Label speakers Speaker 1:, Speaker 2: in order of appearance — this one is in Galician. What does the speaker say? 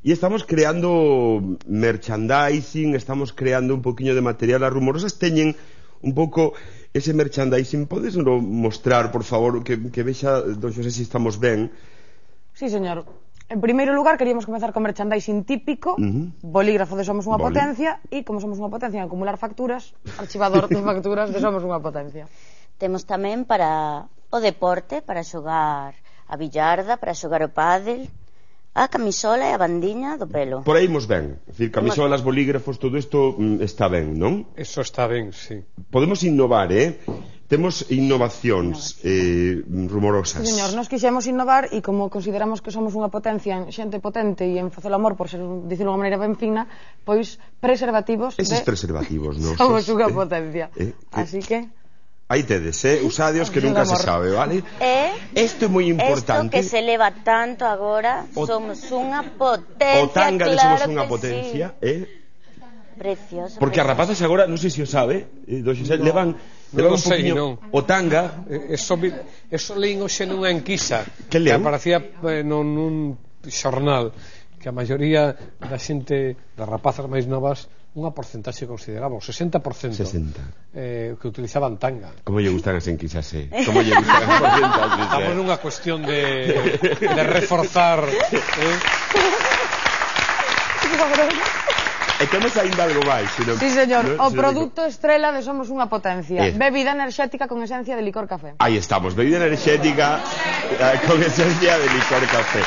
Speaker 1: E estamos creando merchandising, estamos creando un poquinho de material. As Rumorosas teñen un pouco ese merchandising. Podes mostrar, por favor, que vexa, don Xosé, se estamos ben?
Speaker 2: Sí, señor. En primeiro lugar, queríamos comenzar con merchandising típico, bolígrafo de Somos unha Potencia, e como somos unha potencia en acumular facturas, archivador de facturas de Somos unha Potencia.
Speaker 3: Temos tamén para o deporte, para xogar a billarda, para xogar o pádel, a camisola e a bandiña do pelo.
Speaker 1: Por aí imos ben. É dicir, camisolas, bolígrafos, todo isto está ben, non?
Speaker 4: Eso está ben, sí.
Speaker 1: Podemos innovar, Temos innovacións rumorosas.
Speaker 2: Sí, señor, nos quixemos innovar e como consideramos que somos unha potencia en xente potente e en facer o amor, por ser, dicirlo de unha maneira ben fina, pois preservativos
Speaker 1: Eses preservativos, non?
Speaker 2: Somos unha potencia. Así que...
Speaker 1: aí tedes, usadeos que nunca se sabe, vale? Isto é moi importante.
Speaker 3: Isto que se leva tanto agora, somos unha potencia.
Speaker 1: O tanga de Somos unha Potencia,
Speaker 3: Precioso.
Speaker 1: Porque as rapazas agora, non sei se o sabe, levan un poquinho o tanga.
Speaker 4: Eso leín hoxe nunha enquisa
Speaker 1: que
Speaker 4: aparecía nun xornal, que a maioría da xente, das rapazas máis novas, unha porcentaxe considerable, 60%, que utilizaban tanga.
Speaker 1: Como lle gustan as enquisas, Como lle gustan as porcentaxes,
Speaker 4: Estamos nunha cuestión de reforzar,
Speaker 1: E temos aínda algo máis.
Speaker 2: Sí, señor, o produto estrela de Somos unha Potencia, bebida enerxética con esencia de licor café.
Speaker 1: Aí estamos, bebida enerxética con esencia de licor café.